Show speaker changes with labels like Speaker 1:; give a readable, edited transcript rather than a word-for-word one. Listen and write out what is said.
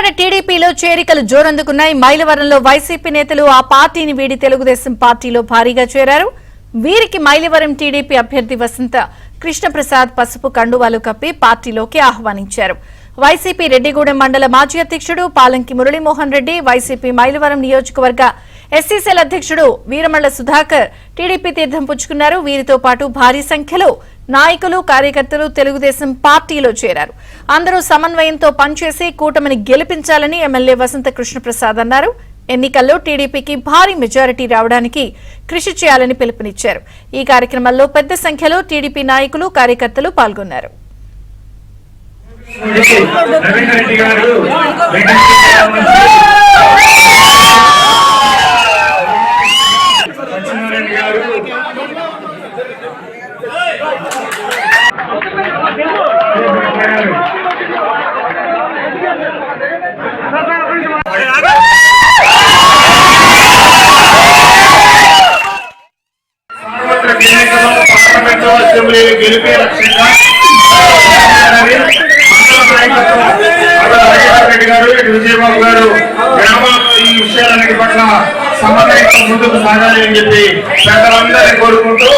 Speaker 1: తెలంగాణ టీడీపీలో చేరికలు జోరందుకున్నాయి. మైలవరంలో వైసీపీ నేతలు ఆ పార్టీని వీడి తెలుగుదేశం పార్టీలో భారీగా చేరారు. వీరికి మైలవరం టీడీపీ అభ్యర్థి వసంత కృష్ణప్రసాద్ పసుపు కండువాలు కప్పి పార్టీలోకి ఆహ్వానించారు. వైసీపీ రెడ్డిగూడెం మండల మాజీ అధ్యక్షుడు పాలంకి మురళీమోహన్ రెడ్డి, వైసీపీ మైలవరం నియోజకవర్గ ఎస్సీసీఎల్ అధ్యక్షుడు వీరమళ్ల సుధాకర్ టీడీపీ తీర్థం పుచ్చుకున్నారు. వీరితో పాటు భారీ సంఖ్యలో నాయకులు, కార్యకర్తలు తెలుగుదేశం పార్టీలో చేరారు. అందరూ సమన్వయంతో పనిచేసి కూటమిని గెలిపించాలని ఎమ్మెల్యే వసంత కృష్ణప్రసాద్ అన్నారు. ఎన్నికల్లో టీడీపీకి భారీ మెజారిటీ రావడానికి కృషి చేయాలని పిలుపునిచ్చారు. ఈ కార్యక్రమంలో పెద్ద సంఖ్యలో టీడీపీ నాయకులు, కార్యకర్తలు పాల్గొన్నారు.
Speaker 2: గెలిపే లక్ష్యంగా రెడ్డి గారు, విజయబాబు గారు గ్రామాల్లో ఈ విషయాలన్నిటి పట్ల సమన్వయంతో ముందుకు సాగాలి అని చెప్పి పెద్దలందరినీ కోరుకుంటూ